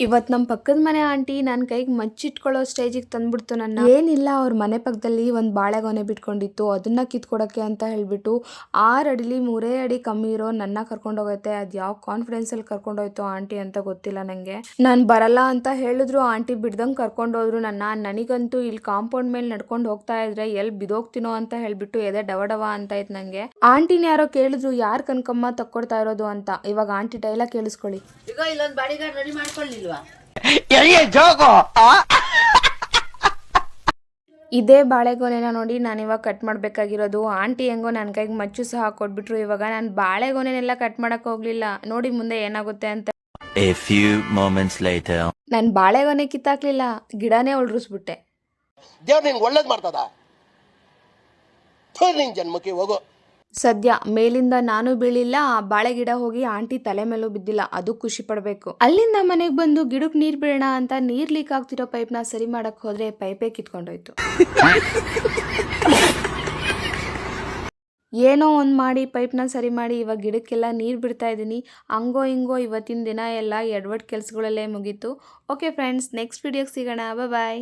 ಇವತ್ತು ನಮ್ಮ ಪಕ್ಕದ ಮನೆ ಆಂಟಿ ನನ್ನ ಕೈಗೆ ಮಚ್ಚಿಟ್ಕೊಳ್ಳೋ ಸ್ಟೇಜಿಗೆ ತಂದ್ಬಿಡ್ತು ನನ್ನ. ಏನಿಲ್ಲ, ಅವ್ರ ಮನೆ ಪಕ್ಕದಲ್ಲಿ ಒಂದು ಬಾಳೆಗೊನೆ ಬಿಟ್ಕೊಂಡಿತ್ತು, ಅದನ್ನ ಕಿತ್ಕೊಡಕ್ಕೆ ಅಂತ ಹೇಳ್ಬಿಟ್ಟು 6 ಅಡಿಲಿ 3 ಅಡಿ ಕಮ್ಮಿ ಇರೋ ನನ್ನ ಕರ್ಕೊಂಡೋಗೈತೆ. ಅದು ಯಾವ ಕಾನ್ಫಿಡೆನ್ಸಲ್ಲಿ ಕರ್ಕೊಂಡೋಯ್ತು ಆಂಟಿ ಅಂತ ಗೊತ್ತಿಲ್ಲ ನನಗೆ. ನಾನು ಬರಲ್ಲ ಅಂತ ಹೇಳಿದ್ರು ಆಂಟಿ ಬಿಡ್ದಂಗೆ ಕರ್ಕೊಂಡೋದ್ರು ನನಗಂತೂ ಇಲ್ಲಿ ಕಾಂಪೌಂಡ್ ಮೇಲೆ ನಡ್ಕೊಂಡು ಹೋಗ್ತಾ ಇದ್ರೆ ಎಲ್ಲಿ ಬಿದೋಗ್ತೀನೋ ಅಂತ ಹೇಳ್ಬಿಟ್ಟು ಎದೆ ಡವ ಅಂತ ಇತ್ತು ನನಗೆ. ಆಂಟಿನ ಯಾರೋ ಕೇಳಿದ್ರು ಯಾರು ಕನ್ಕಮ್ಮ ತಕ್ಕೊಡ್ತಾ ಇರೋದು ಅಂತ. ಇವಾಗ ಆಂಟಿ ಡೈಲಾಗ್ ಕೇಳಿಸ್ಕೊಳ್ಳಿ. ಈಗ ಇಲ್ಲೊಂದು ಬಾಡಿಗಾರ್ಡ್ ರೆಡಿ ಮಾಡ್ಕೊಳ್ಳಿಲ್ವಾ? ಇದೇ ಬಾಳೆಗೊನೆನ ನೋಡಿ ನಾನು ಇವಾಗ ಕಟ್ ಮಾಡಬೇಕಾಗಿರೋದು. ಆಂಟಿ ಹೆಂಗೋ ನನ್ನ ಕೈಗೆ ಮಚ್ಚು ಸಹ ಕೊಟ್ಬಿಟ್ರು. ಇವಾಗ ನಾನು ಬಾಳೆಗೊನೆನೆಲ್ಲ ಕಟ್ ಮಾಡಕ್ ಹೋಗ್ಲಿಲ್ಲ, ನೋಡಿ ಮುಂದೆ ಏನಾಗುತ್ತೆ ಅಂತ. A few moments later. ನಾನು ಬಾಳೆಗೊನೆ ಕಿತ್ತಾಕ್ಲಿಲ್ಲ, ಗಿಡನೇ ಉಳ್ರಿಸ್ಬಿಟ್ಟೆ. ದೇವ್ರು ನಿನ್ಗೆ ಒಳ್ಳೇದು ಮಾಡ್ತದ, ನಿನ್ ಜನ್ಮಕ್ಕೆ ಹೋಗೋ. ಸದ್ಯ ಮೇಲಿಂದ ನಾನು ಬೀಳಿಲ್ಲ, ಆ ಬಾಳೆ ಗಿಡ ಹೋಗಿ ಆಂಟಿ ತಲೆ ಮೇಲೂ ಬಿದ್ದಿಲ್ಲ, ಅದು ಖುಷಿ ಪಡ್ಬೇಕು. ಅಲ್ಲಿಂದ ಮನೆಗೆ ಬಂದು ಗಿಡಕ್ಕೆ ನೀರ್ ಬಿಡೋಣ ಅಂತ ನೀರ್ ಲೀಕ್ ಆಗ್ತಿರೋ ಪೈಪ್ನ ಸರಿ ಮಾಡಕ್ ಹೋದ್ರೆ ಪೈಪೇ ಕಿತ್ಕೊಂಡೋಯ್ತು. ಏನೋ ಒಂದು ಮಾಡಿ ಪೈಪ್ನ ಸರಿ ಮಾಡಿ ಇವಾಗ ಗಿಡಕ್ಕೆಲ್ಲ ನೀರು ಬಿಡ್ತಾ ಇದ್ದೀನಿ. ಹಂಗೋ ಹಿಂಗೋ ಇವತ್ತಿನ ದಿನ ಎಲ್ಲ ಎಡವಟ್ ಕೆಲಸಗಳಲ್ಲೇ ಮುಗೀತು. ಓಕೆ ಫ್ರೆಂಡ್ಸ್, ನೆಕ್ಸ್ಟ್ ವಿಡಿಯೋಗೆ ಸಿಗೋಣ. ಬಾಯ್.